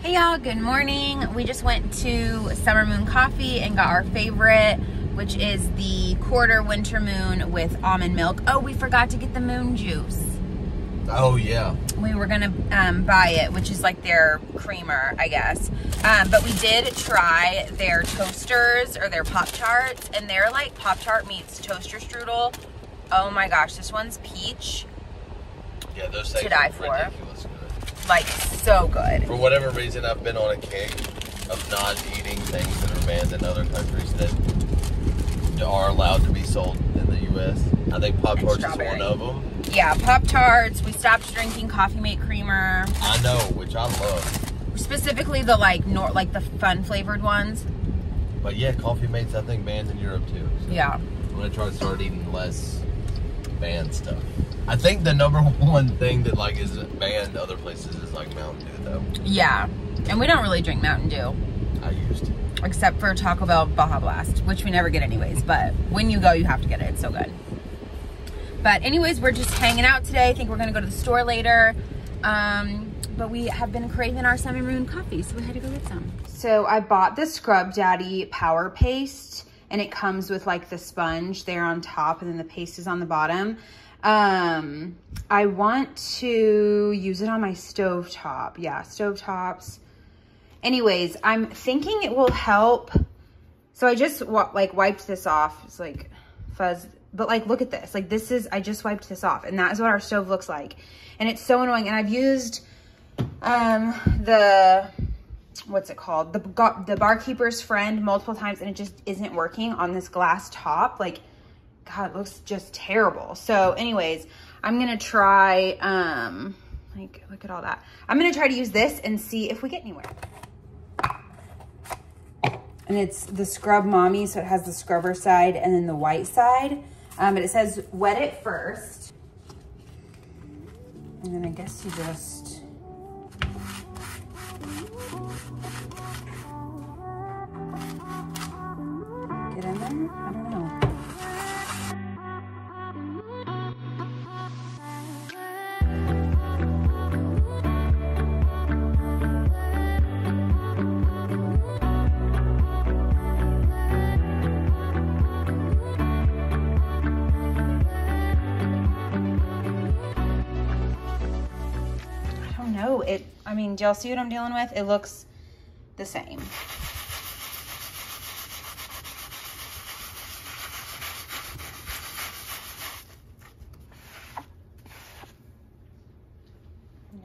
Hey y'all, good morning. We just went to Summer Moon Coffee and got our favorite, which is the quarter winter moon with almond milk. Oh, we forgot to get the moon juice. Oh yeah. We were gonna buy it, which is like their creamer, I guess. But we did try their toasters or their Pop-Tarts, and they're like Pop-Tart meets toaster strudel. Oh my gosh, this one's peach. Yeah, those things to die are for. ridiculous good. Like, so good. For whatever reason, I've been on a kick of not eating things that are banned in other countries that are allowed to be sold in the U.S. I think Pop-Tarts is one of them. Yeah, Pop-Tarts. We stopped drinking Coffee Mate creamer. I know, which I love. Specifically the like the fun flavored ones. But yeah, Coffee Mate's I think banned in Europe too. So yeah. I'm gonna try to start eating less banned stuff. I think the number one thing that like is banned other places is like Mountain Dew though. Yeah, and we don't really drink Mountain Dew. I used to. Except for Taco Bell Baja Blast, which we never get anyways, but when you go, you have to get it. It's so good. But anyways, we're just hanging out today. I think we're gonna go to the store later. But we have been craving our Summer Moon coffee, so we had to go get some. So I bought the Scrub Daddy Power Paste, and it comes with like the sponge there on top, and then the paste is on the bottom. I want to use it on my stovetop. Yeah, stovetops. Anyways, I'm thinking it will help. So I just like wiped this off. It's like fuzz, but like, look at this. Like this is, I just wiped this off, and that is what our stove looks like. And it's so annoying. And I've used, what's it called? The Barkeeper's Friend multiple times, and it just isn't working on this glass top. Like, God, it looks just terrible. So anyways, I'm going to try, like, look at all that. I'm going to try to use this and see if we get anywhere. And it's the Scrub Mommy, so it has the scrubber side and then the white side. But it says wet it first. And then I guess you just... get in there? I don't know. I mean, do y'all see what I'm dealing with? It looks the same.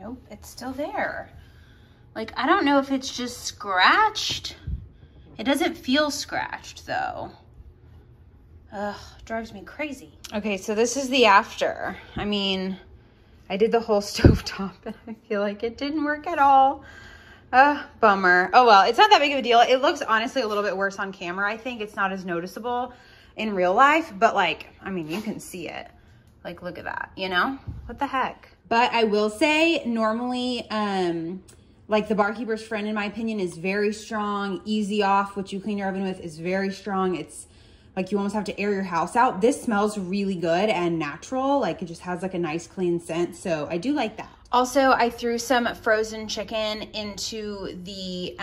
Nope, it's still there. Like, I don't know if it's just scratched. It doesn't feel scratched though. Ugh, drives me crazy. Okay, so this is the after. I mean, I did the whole stovetop and I feel like it didn't work at all. Bummer. Oh well, it's not that big of a deal. It looks honestly a little bit worse on camera. I think it's not as noticeable in real life, but like, I mean, you can see it. Like, look at that, you know? What the heck? But I will say, normally, like the Barkeeper's Friend, in my opinion, is very strong. Easy Off, which you clean your oven with, is very strong. It's like you almost have to air your house out. This smells really good and natural. Like it just has like a nice clean scent. So I do like that. Also, I threw some frozen chicken into the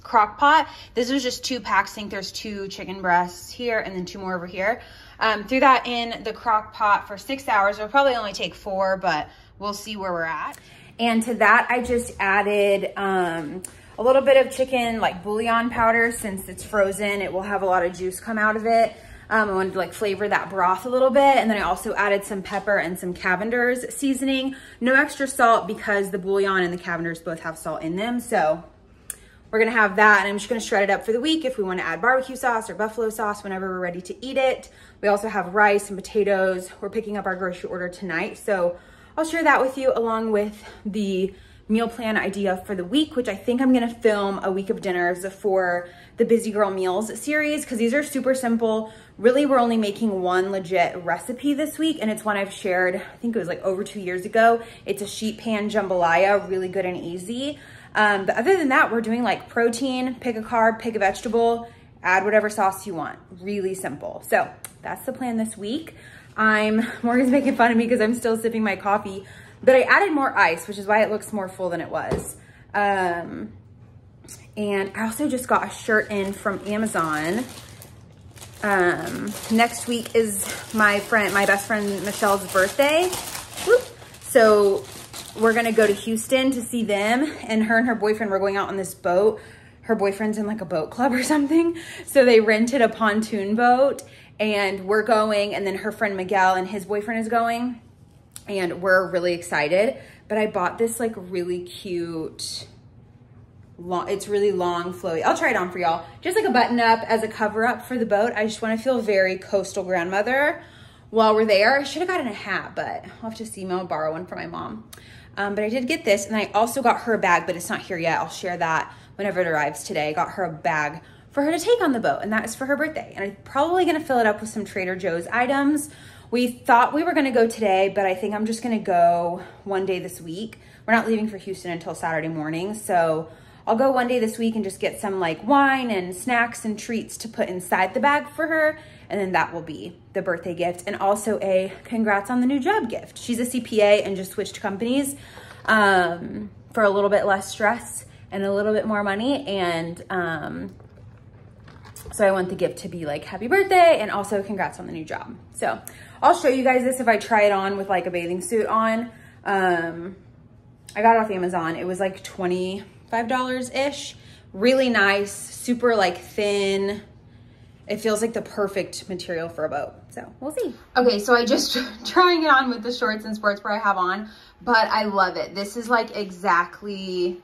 crock pot. This was just 2 packs. I think there's 2 chicken breasts here and then 2 more over here. Threw that in the crock pot for 6 hours. It'll probably only take 4, but we'll see where we're at. And to that, I just added a little bit of chicken, like bouillon powder. Since it's frozen, it will have a lot of juice come out of it. I wanted to like flavor that broth a little bit. And then I also added some pepper and some Cavender's seasoning. No extra salt because the bouillon and the Cavender's both have salt in them. So we're gonna have that, and I'm just gonna shred it up for the week if we wanna add barbecue sauce or buffalo sauce whenever we're ready to eat it. We also have rice and potatoes. We're picking up our grocery order tonight. So I'll share that with you along with the meal plan idea for the week, which I think I'm gonna film a week of dinners for the Busy Girl Meals series, because these are super simple. Really, we're only making one legit recipe this week, and it's one I've shared, I think it was like over 2 years ago. It's a sheet pan jambalaya, really good and easy. But other than that, we're doing like protein, pick a carb, pick a vegetable, add whatever sauce you want. Really simple. So that's the plan this week. Morgan's making fun of me because I'm still sipping my coffee, but I added more ice, which is why it looks more full than it was. And I also just got a shirt in from Amazon. Next week is my best friend Michelle's birthday. Whoop. So we're gonna go to Houston to see them, and her boyfriend were going out on this boat. Her boyfriend's in like a boat club or something. So they rented a pontoon boat, and we're going, and then her friend Miguel and his boyfriend is going, and we're really excited. But I bought this like really cute, it's really long, flowy. I'll try it on for y'all. Just like a button up as a cover up for the boat. I just want to feel very coastal grandmother while we're there. I should have gotten a hat, but I'll have to see. I'll borrow one from my mom. But I did get this, and I also got her a bag, but it's not here yet. I'll share that whenever it arrives today. I got her a bag for her to take on the boat, and that is for her birthday. And I'm probably gonna fill it up with some Trader Joe's items. We thought we were gonna go today, but I think I'm just gonna go one day this week. We're not leaving for Houston until Saturday morning, so I'll go one day this week and just get some like wine and snacks and treats to put inside the bag for her. And then that will be the birthday gift, and also a congrats on the new job gift. She's a CPA and just switched companies for a little bit less stress and a little bit more money. And so I want the gift to be like happy birthday and also congrats on the new job. So I'll show you guys this if I try it on with like a bathing suit on. I got it off Amazon. It was like $25-ish. Really nice, super like thin. It feels like the perfect material for a boat. So we'll see. Okay, so I just trying it on with the shorts and sports bra I have on, but I love it. This is like exactly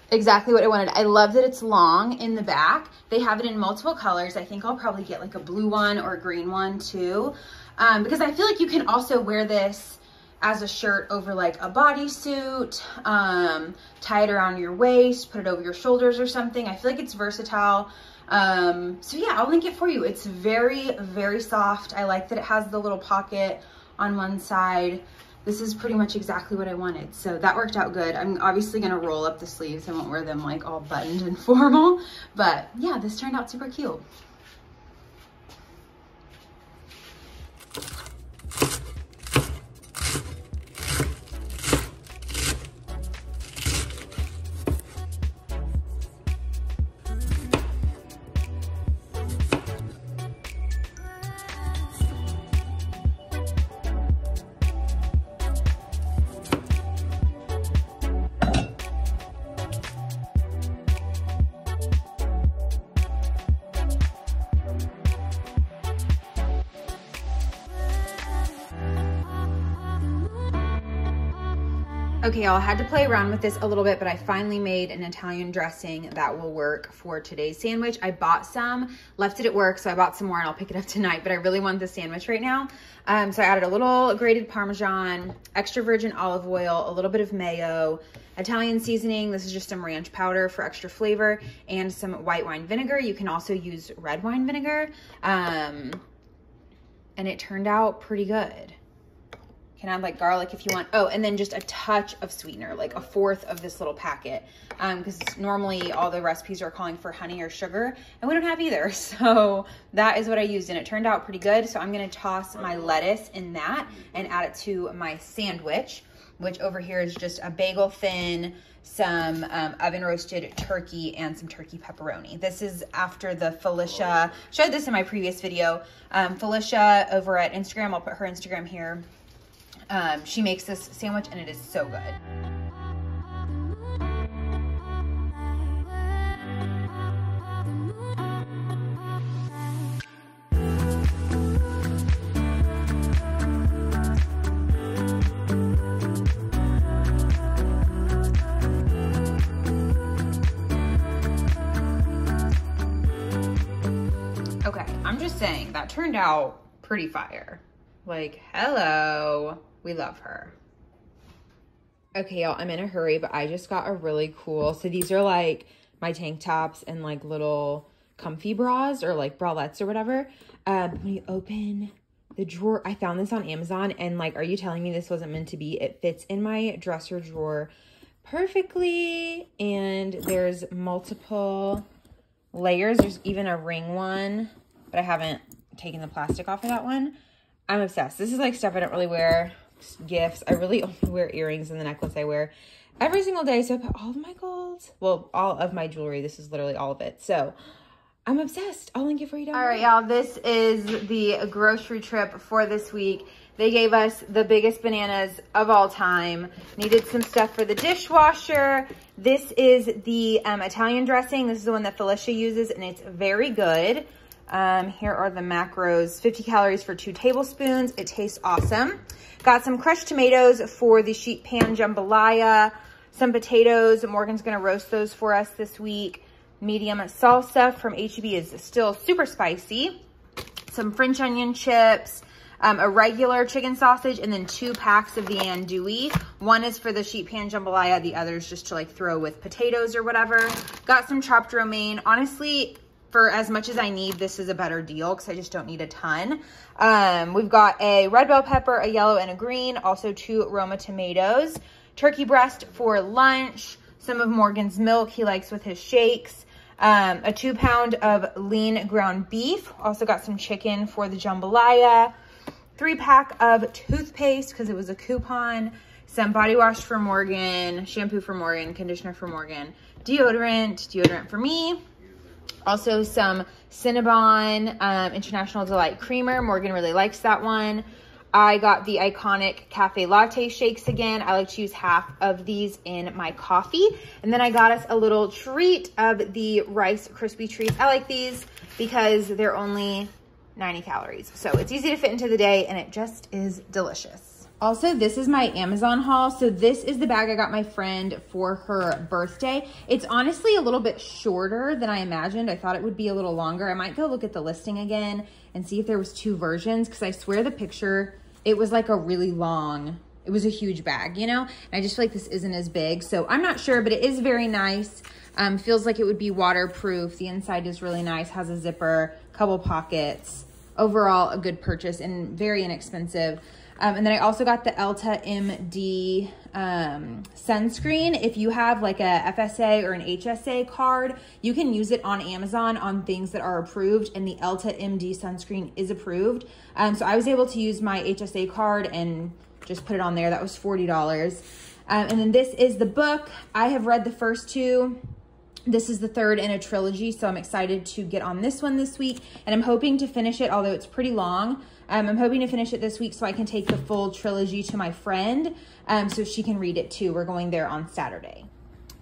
what I wanted. I love that it's long in the back. They have it in multiple colors. I think I'll probably get like a blue one or a green one too. Because I feel like you can also wear this as a shirt over like a bodysuit, tie it around your waist, put it over your shoulders or something. I feel like it's versatile. So yeah, I'll link it for you. It's very, very soft. I like that it has the little pocket on one side. This is pretty much exactly what I wanted. So that worked out good. I'm obviously gonna roll up the sleeves. I won't wear them like all buttoned and formal, but yeah, this turned out super cute. Okay, y'all, I had to play around with this a little bit, but I finally made an Italian dressing that will work for today's sandwich. I bought some, left it at work, so I bought some more and I'll pick it up tonight, but I really want this sandwich right now. So I added a little grated Parmesan, extra virgin olive oil, a little bit of mayo, Italian seasoning. This is just some ranch powder for extra flavor, and some white wine vinegar. You can also use red wine vinegar. And it turned out pretty good. Can add like garlic if you want. Oh, and then just a touch of sweetener, like a fourth of this little packet. Because normally all the recipes are calling for honey or sugar, and we don't have either. So that is what I used, and it turned out pretty good. So I'm gonna toss my lettuce in that and add it to my sandwich, which over here is just a bagel thin, some oven roasted turkey, and some turkey pepperoni. This is after the Felicia, showed this in my previous video. Felicia over at Instagram, I'll put her Instagram here. She makes this sandwich and it is so good. Okay, I'm just saying that turned out pretty fire. Like, hello. We love her. Okay, y'all, I'm in a hurry, but I just got a really cool, so these are like my tank tops and like little comfy bras or like bralettes or whatever. When you open the drawer, I found this on Amazon, and like, are you telling me this wasn't meant to be? It fits in my dresser drawer perfectly, and there's multiple layers. There's even a ring one, but I haven't taken the plastic off of that one. I'm obsessed. This is like stuff I don't really wear. Gifts. I really only wear earrings and the necklace I wear. every single day. So I put all of my gold, well, all of my jewelry. This is literally all of it. So I'm obsessed. I'll link it for you down below. All right, y'all, this is the grocery trip for this week. They gave us the biggest bananas of all time. Needed some stuff for the dishwasher. This is the Italian dressing. This is the one that Felicia uses, and it's very good. Here are the macros. 50 calories for 2 tablespoons. It tastes awesome. Got some crushed tomatoes for the sheet pan jambalaya. Some potatoes. Morgan's gonna roast those for us this week. Medium salsa from H-E-B is still super spicy. Some French onion chips. A regular chicken sausage, and then 2 packs of the andouille. One is for the sheet pan jambalaya. The other is just to like throw with potatoes or whatever. Got some chopped romaine. Honestly, for as much as I need, this is a better deal because I just don't need a ton. We've got a red bell pepper, a yellow, and a green. Also 2 Roma tomatoes. Turkey breast for lunch. Some of Morgan's milk he likes with his shakes. A 2-pound of lean ground beef. Also got some chicken for the jambalaya. 3-pack of toothpaste because it was a coupon. Some body wash for Morgan, shampoo for Morgan, conditioner for Morgan, deodorant for me. Also some Cinnabon International Delight Creamer. Morgan really likes that one. I got the iconic cafe latte shakes again. I like to use half of these in my coffee. And then I got us a little treat of the Rice Krispie Treats. I like these because they're only 90 calories. So it's easy to fit into the day and it just is delicious. Also, this is my Amazon haul. So this is the bag I got my friend for her birthday. It's honestly a little bit shorter than I imagined. I thought it would be a little longer. I might go look at the listing again and see if there was 2 versions because I swear the picture, it was like a really long, it was a huge bag, you know? And I just feel like this isn't as big. So I'm not sure, but it is very nice. Feels like it would be waterproof. The inside is really nice, has a zipper, couple pockets. Overall, a good purchase and very inexpensive. And then I also got the Elta MD sunscreen. If you have like a FSA or an HSA card, you can use it on Amazon on things that are approved, and the Elta MD sunscreen is approved. So I was able to use my HSA card and just put it on there. That was $40. And then this is the book. I have read the first 2. This is the 3rd in a trilogy, so I'm excited to get on this one this week. And I'm hoping to finish it, although it's pretty long. I'm hoping to finish it this week so I can take the full trilogy to my friend so she can read it too. We're going there on Saturday.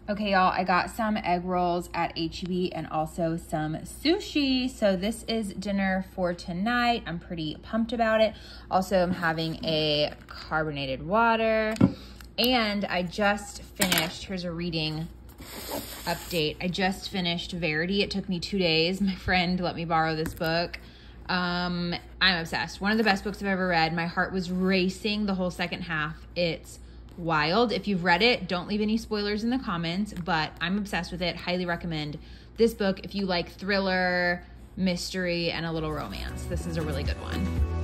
Okay, y'all, I got some egg rolls at H-E-B and also some sushi. So this is dinner for tonight. I'm pretty pumped about it. Also, I'm having a carbonated water. And I just finished, here's a reading update. I just finished Verity. It took me 2 days. My friend let me borrow this book. I'm obsessed. One of the best books I've ever read. My heart was racing the whole second half. It's wild. If you've read it, don't leave any spoilers in the comments, but I'm obsessed with it. Highly recommend this book if you like thriller, mystery, and a little romance. This is a really good one.